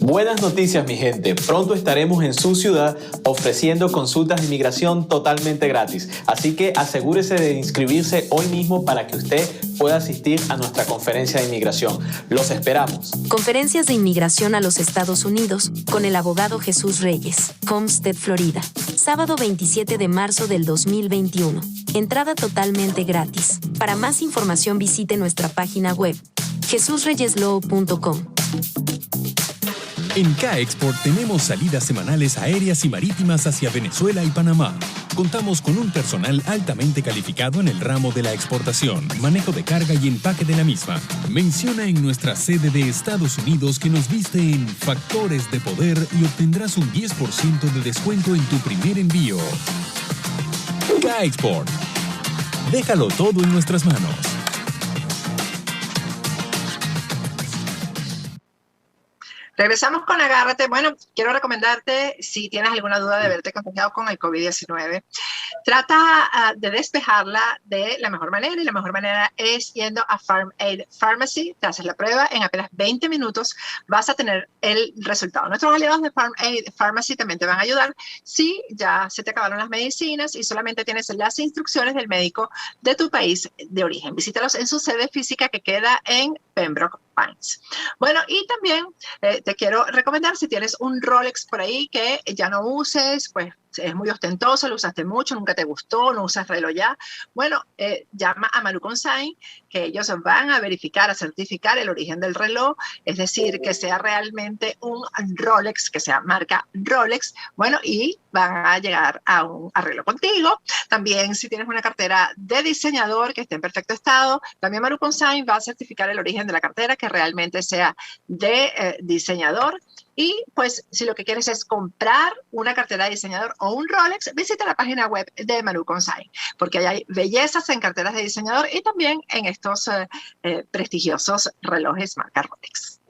Buenas noticias, mi gente. Pronto estaremos en su ciudad ofreciendo consultas de inmigración totalmente gratis. Así que asegúrese de inscribirse hoy mismo para que usted pueda asistir a nuestra conferencia de inmigración. Los esperamos. Conferencias de inmigración a los Estados Unidos con el abogado Jesús Reyes, Homestead, Florida. Sábado 27 de marzo del 2021. Entrada totalmente gratis. Para más información visite nuestra página web jesusreyeslaw.com. En K-Export tenemos salidas semanales aéreas y marítimas hacia Venezuela y Panamá. Contamos con un personal altamente calificado en el ramo de la exportación, manejo de carga y empaque de la misma. Menciona en nuestra sede de Estados Unidos que nos viste en Factores de Poder y obtendrás un 10% de descuento en tu primer envío. K-Export. Déjalo todo en nuestras manos. Regresamos con Agárrate. Bueno, quiero recomendarte, si tienes alguna duda de haberte contagiado con el COVID-19, trata de despejarla de la mejor manera, y la mejor manera es yendo a Farm Aid Pharmacy. Te haces la prueba, en apenas 20 minutos vas a tener el resultado. Nuestros aliados de Farm Aid Pharmacy también te van a ayudar si ya se te acabaron las medicinas y solamente tienes las instrucciones del médico de tu país de origen. Visítalos en su sede física que queda en Pembroke Pines. Bueno, y también te quiero recomendar, si tienes un Rolex por ahí que ya no uses, pues es muy ostentoso, lo usaste mucho, nunca te gustó, no usas reloj ya. Bueno, llama a Manu Consign, que ellos van a verificar, a certificar el origen del reloj, es decir, que sea realmente un Rolex, que sea marca Rolex, bueno, y van a llegar a un arreglo contigo. También si tienes una cartera de diseñador que esté en perfecto estado, también Manu Consign va a certificar el origen de la cartera, que realmente sea de diseñador. Y pues si lo que quieres es comprar una cartera de diseñador o un Rolex, visita la página web de Manu Consign, porque ahí hay bellezas en carteras de diseñador y también en estos prestigiosos relojes marca Rolex.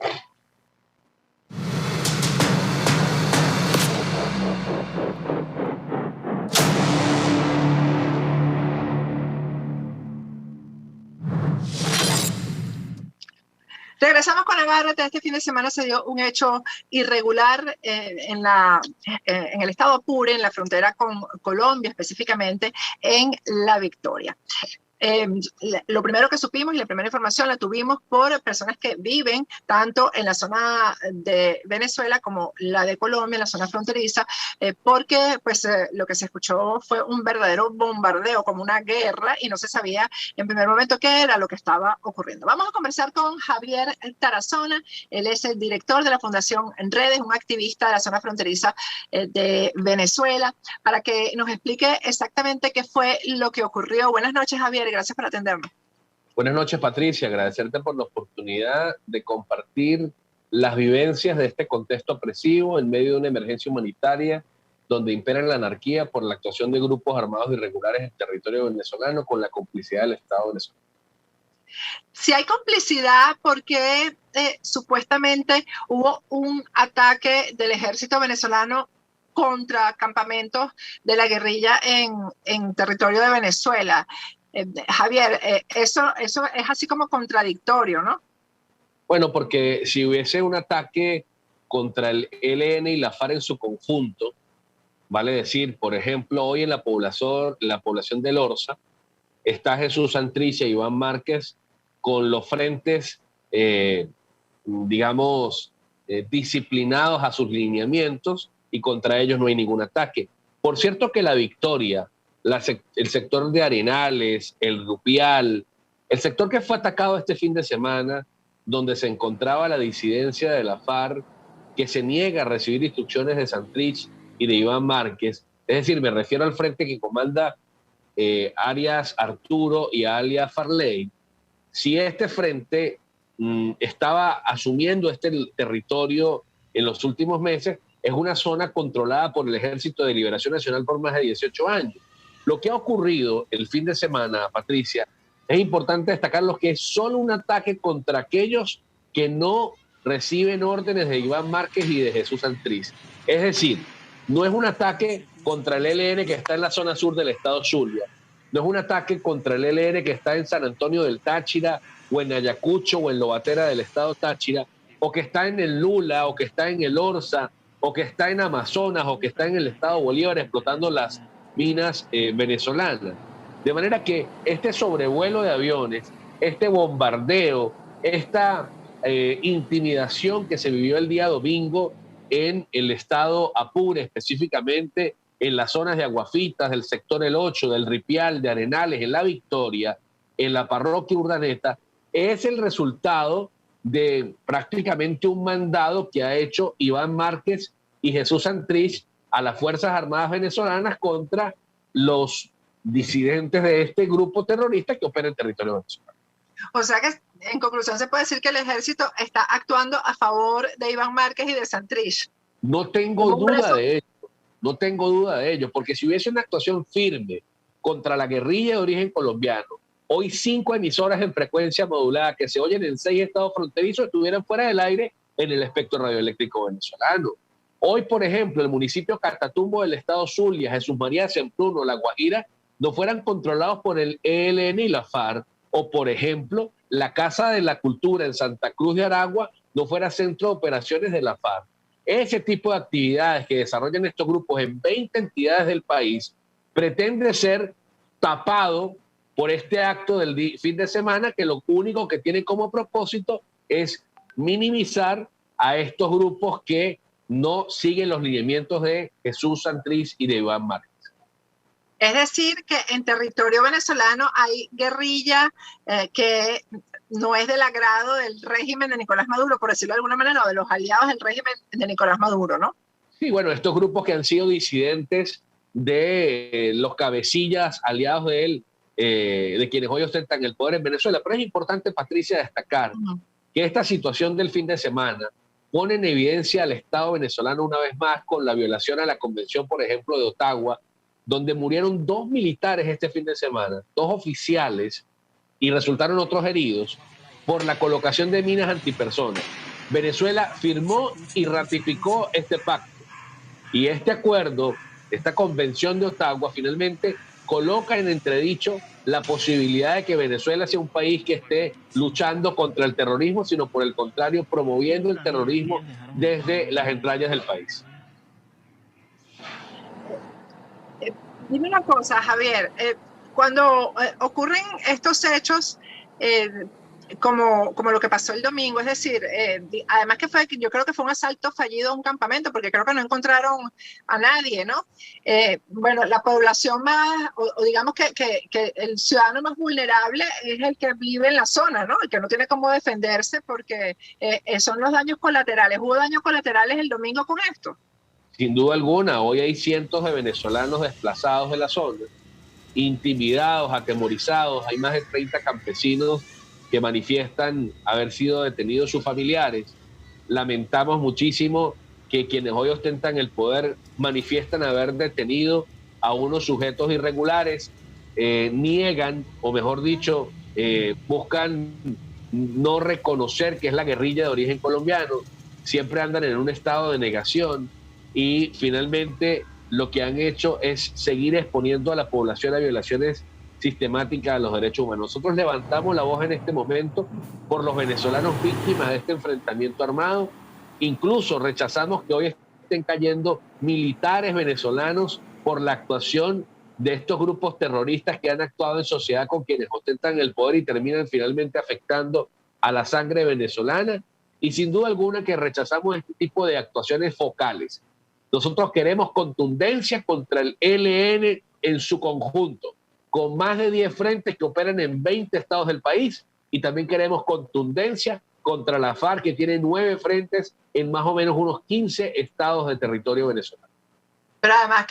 Regresamos con Agárrate. Este fin de semana se dio un hecho irregular en el estado Apure, en la frontera con Colombia, específicamente en La Victoria. Lo primero que supimos y la primera información la tuvimos por personas que viven tanto en la zona de Venezuela como la de Colombia, en la zona fronteriza, porque pues lo que se escuchó fue un verdadero bombardeo, como una guerra, y no se sabía en primer momento qué era lo que estaba ocurriendo. Vamos a conversar con Javier Tarazona. Él es el director de la Fundación Redes, un activista de la zona fronteriza de Venezuela, para que nos explique exactamente qué fue lo que ocurrió. Buenas noches, Javier. Gracias por atenderme. Buenas noches, Patricia. Agradecerte por la oportunidad de compartir las vivencias de este contexto opresivo en medio de una emergencia humanitaria donde impera la anarquía por la actuación de grupos armados irregulares en territorio venezolano con la complicidad del Estado venezolano. Si hay complicidad, ¿por qué supuestamente hubo un ataque del ejército venezolano contra campamentos de la guerrilla en territorio de Venezuela? Javier, eso es así como contradictorio, ¿no? Bueno, porque si hubiese un ataque contra el ELN y la FARC en su conjunto, vale decir, por ejemplo, hoy en la población del Orza, está Jesús Santrich y Iván Márquez con los frentes, disciplinados a sus lineamientos, y contra ellos no hay ningún ataque. Por cierto que La Victoria, el sector de Arenales, el Rupial, el sector que fue atacado este fin de semana, donde se encontraba la disidencia de la FARC, que se niega a recibir instrucciones de Santrich y de Iván Márquez, es decir, me refiero al frente que comanda alias Arturo y alias Farley. Si este frente estaba asumiendo este territorio en los últimos meses, es una zona controlada por el Ejército de Liberación Nacional por más de 18 años. Lo que ha ocurrido el fin de semana, Patricia, es importante destacar lo que es solo un ataque contra aquellos que no reciben órdenes de Iván Márquez y de Jesús Santrich. Es decir, no es un ataque contra el ELN que está en la zona sur del estado Zulia, no es un ataque contra el ELN que está en San Antonio del Táchira o en Ayacucho o en Lobatera del estado Táchira, o que está en el Lula, o que está en el Orza, o que está en Amazonas, o que está en el estado Bolívar explotando las minas venezolanas. De manera que este sobrevuelo de aviones, este bombardeo, esta intimidación que se vivió el día domingo en el estado Apure, específicamente en las zonas de Aguafitas, del sector El 8, del Ripial, de Arenales, en La Victoria, en la parroquia Urdaneta, es el resultado de prácticamente un mandado que ha hecho Iván Márquez y Jesús Santrich a las Fuerzas Armadas venezolanas contra los disidentes de este grupo terrorista que opera en territorio venezolano. O sea que, en conclusión, se puede decir que el ejército está actuando a favor de Iván Márquez y de Santrich. No tengo duda de ello, no tengo duda de ello, porque si hubiese una actuación firme contra la guerrilla de origen colombiano, hoy 5 emisoras en frecuencia modulada que se oyen en 6 estados fronterizos estuvieran fuera del aire en el espectro radioeléctrico venezolano. Hoy, por ejemplo, el municipio Catatumbo del estado Zulia, Jesús María Zempruno, La Guajira, no fueran controlados por el ELN y la FARC, o por ejemplo, la Casa de la Cultura en Santa Cruz de Aragua no fuera centro de operaciones de la FARC. Ese tipo de actividades que desarrollan estos grupos en 20 entidades del país pretende ser tapado por este acto del fin de semana, que lo único que tiene como propósito es minimizar a estos grupos que no siguen los lineamientos de Jesús Santrich y de Iván Márquez. Es decir, que en territorio venezolano hay guerrilla que no es del agrado del régimen de Nicolás Maduro, por decirlo de alguna manera, o de los aliados del régimen de Nicolás Maduro, ¿no? Sí, bueno, estos grupos que han sido disidentes de los cabecillas aliados de él, de quienes hoy ostentan el poder en Venezuela. Pero es importante, Patricia, destacar que esta situación del fin de semana pone en evidencia al Estado venezolano una vez más con la violación a la Convención, por ejemplo, de Ottawa, donde murieron 2 militares este fin de semana, 2 oficiales, y resultaron otros heridos por la colocación de minas antipersonas. Venezuela firmó y ratificó este pacto. Y este acuerdo, esta Convención de Ottawa, finalmente coloca en entredicho la posibilidad de que Venezuela sea un país que esté luchando contra el terrorismo, sino por el contrario, promoviendo el terrorismo desde las entrañas del país. Dime una cosa, Javier, cuando ocurren estos hechos, como lo que pasó el domingo, es decir, además yo creo que fue un asalto fallido a un campamento, porque creo que no encontraron a nadie, ¿no? Bueno, la población más, o digamos que el ciudadano más vulnerable es el que vive en la zona, ¿no? El que no tiene cómo defenderse, porque son los daños colaterales. ¿Hubo daños colaterales el domingo con esto? Sin duda alguna, hoy hay cientos de venezolanos desplazados de la zona, intimidados, atemorizados. Hay más de 30 campesinos que manifiestan haber sido detenidos sus familiares. Lamentamos muchísimo que quienes hoy ostentan el poder manifiestan haber detenido a unos sujetos irregulares, niegan, o mejor dicho, buscan no reconocer que es la guerrilla de origen colombiano, siempre andan en un estado de negación. Y finalmente lo que han hecho es seguir exponiendo a la población a violaciones sistemáticas de los derechos humanos. Nosotros levantamos la voz en este momento por los venezolanos víctimas de este enfrentamiento armado. Incluso rechazamos que hoy estén cayendo militares venezolanos por la actuación de estos grupos terroristas que han actuado en sociedad con quienes ostentan el poder y terminan finalmente afectando a la sangre venezolana. Y sin duda alguna que rechazamos este tipo de actuaciones focales. Nosotros queremos contundencia contra el ELN en su conjunto, con más de 10 frentes que operan en 20 estados del país, y también queremos contundencia contra la FARC, que tiene 9 frentes en más o menos unos 15 estados de territorio venezolano. Pero además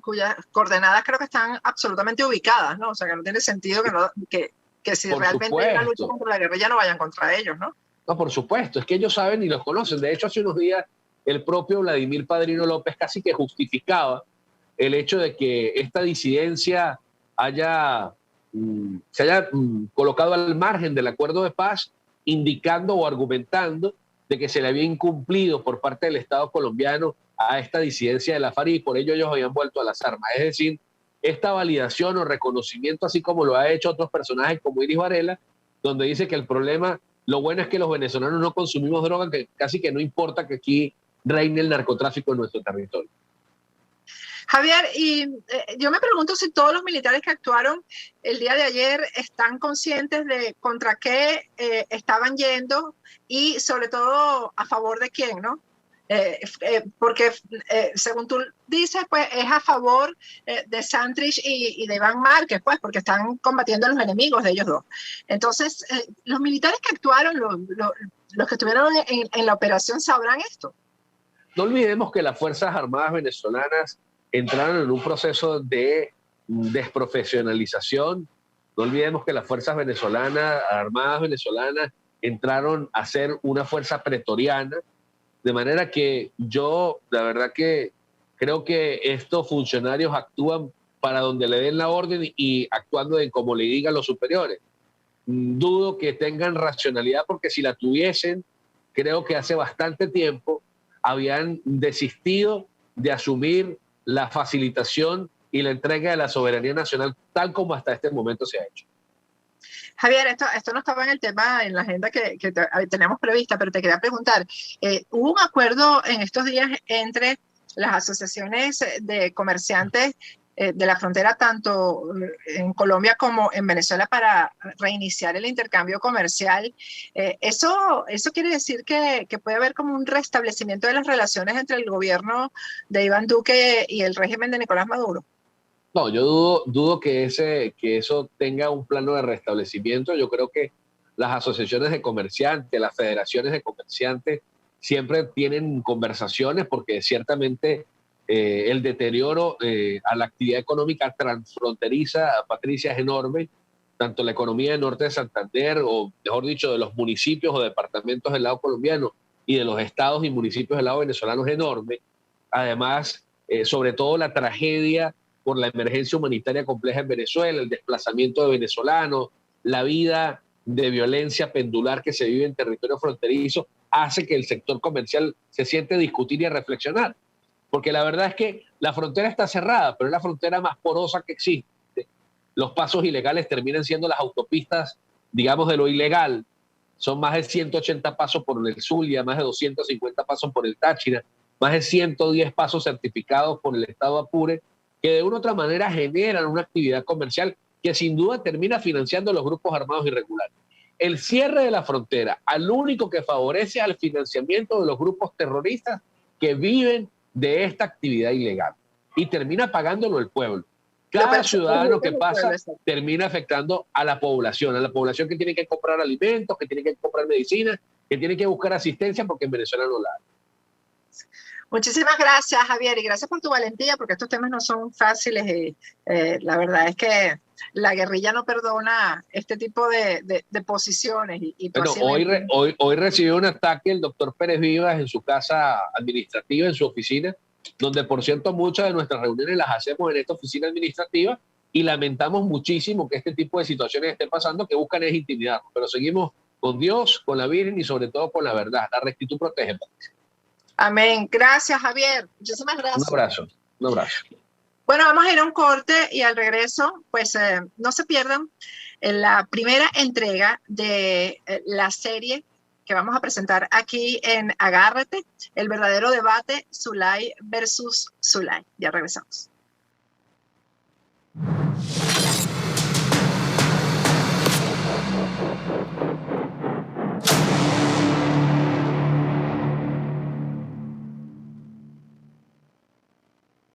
cuyas coordenadas creo que están absolutamente ubicadas, ¿no? O sea, que no tiene sentido que si por realmente supuesto hay una lucha contra la guerrilla no vayan contra ellos, ¿no? No, por supuesto, es que ellos saben y los conocen. De hecho, hace unos días el propio Vladimir Padrino López casi que justificaba el hecho de que esta disidencia se haya colocado al margen del acuerdo de paz, indicando o argumentando de que se le había incumplido por parte del Estado colombiano a esta disidencia de la FARC y por ello ellos habían vuelto a las armas. Es decir, esta validación o reconocimiento, así como lo ha hecho otros personajes como Iris Varela, donde dice que el problema Lo bueno es que los venezolanos no consumimos droga, que casi que no importa que aquí reine el narcotráfico en nuestro territorio. Javier, y yo me pregunto si todos los militares que actuaron el día de ayer están conscientes de contra qué estaban yendo y sobre todo a favor de quién, ¿no? Porque según tú dices, pues es a favor de Santrich y de Iván Márquez, pues porque están combatiendo a los enemigos de ellos dos. Entonces, los militares que actuaron, los que estuvieron en la operación, sabrán esto. No olvidemos que las Fuerzas Armadas venezolanas entraron en un proceso de desprofesionalización. No olvidemos que las Fuerzas Armadas venezolanas entraron a ser una fuerza pretoriana, de manera que yo, la verdad que creo que estos funcionarios actúan para donde le den la orden y actuando de como le digan los superiores. Dudo que tengan racionalidad, porque si la tuviesen, creo que hace bastante tiempo habían desistido de asumir la facilitación y la entrega de la soberanía nacional tal como hasta este momento se ha hecho. Javier, esto no estaba en el tema, en la agenda que tenemos prevista, pero te quería preguntar, ¿hubo un acuerdo en estos días entre las asociaciones de comerciantes de la frontera, tanto en Colombia como en Venezuela, para reiniciar el intercambio comercial? ¿Eso quiere decir que puede haber como un restablecimiento de las relaciones entre el gobierno de Iván Duque y el régimen de Nicolás Maduro? No, yo dudo que eso tenga un plano de restablecimiento. Yo creo que las asociaciones de comerciantes, las federaciones de comerciantes siempre tienen conversaciones, porque ciertamente el deterioro a la actividad económica transfronteriza, Patricia, es enorme. Tanto la economía del norte de Santander, o mejor dicho, de los municipios o departamentos del lado colombiano y de los estados y municipios del lado venezolano, es enorme. Además, sobre todo la tragedia por la emergencia humanitaria compleja en Venezuela, el desplazamiento de venezolanos, la vida de violencia pendular que se vive en territorio fronterizo, hace que el sector comercial se siente a discutir y a reflexionar. Porque la verdad es que la frontera está cerrada, pero es la frontera más porosa que existe. Los pasos ilegales terminan siendo las autopistas, digamos, de lo ilegal. Son más de 180 pasos por el Zulia, más de 250 pasos por el Táchira, más de 110 pasos certificados por el Estado Apure, que de una u otra manera generan una actividad comercial que sin duda termina financiando los grupos armados irregulares. El cierre de la frontera, al único que favorece al financiamiento de los grupos terroristas que viven de esta actividad ilegal, y termina pagándolo el pueblo. Cada ciudadano que pasa termina afectando a la población que tiene que comprar alimentos, que tiene que comprar medicinas, que tiene que buscar asistencia, porque en Venezuela no la hay. Muchísimas gracias, Javier, y gracias por tu valentía, porque estos temas no son fáciles y la verdad es que la guerrilla no perdona este tipo de posiciones. Bueno, hoy recibió un ataque el doctor Pérez Vivas en su casa administrativa, en su oficina, donde por cierto muchas de nuestras reuniones las hacemos en esta oficina administrativa, y lamentamos muchísimo que este tipo de situaciones estén pasando, que buscan es intimidarnos, pero seguimos con Dios, con la Virgen y sobre todo con la verdad. La rectitud protege. Amén. Gracias, Javier. Muchísimas gracias. Un abrazo. Bueno, vamos a ir a un corte y al regreso, pues no se pierdan la primera entrega de la serie que vamos a presentar aquí en Agárrate, el verdadero debate Zulay versus Zulay. Ya regresamos.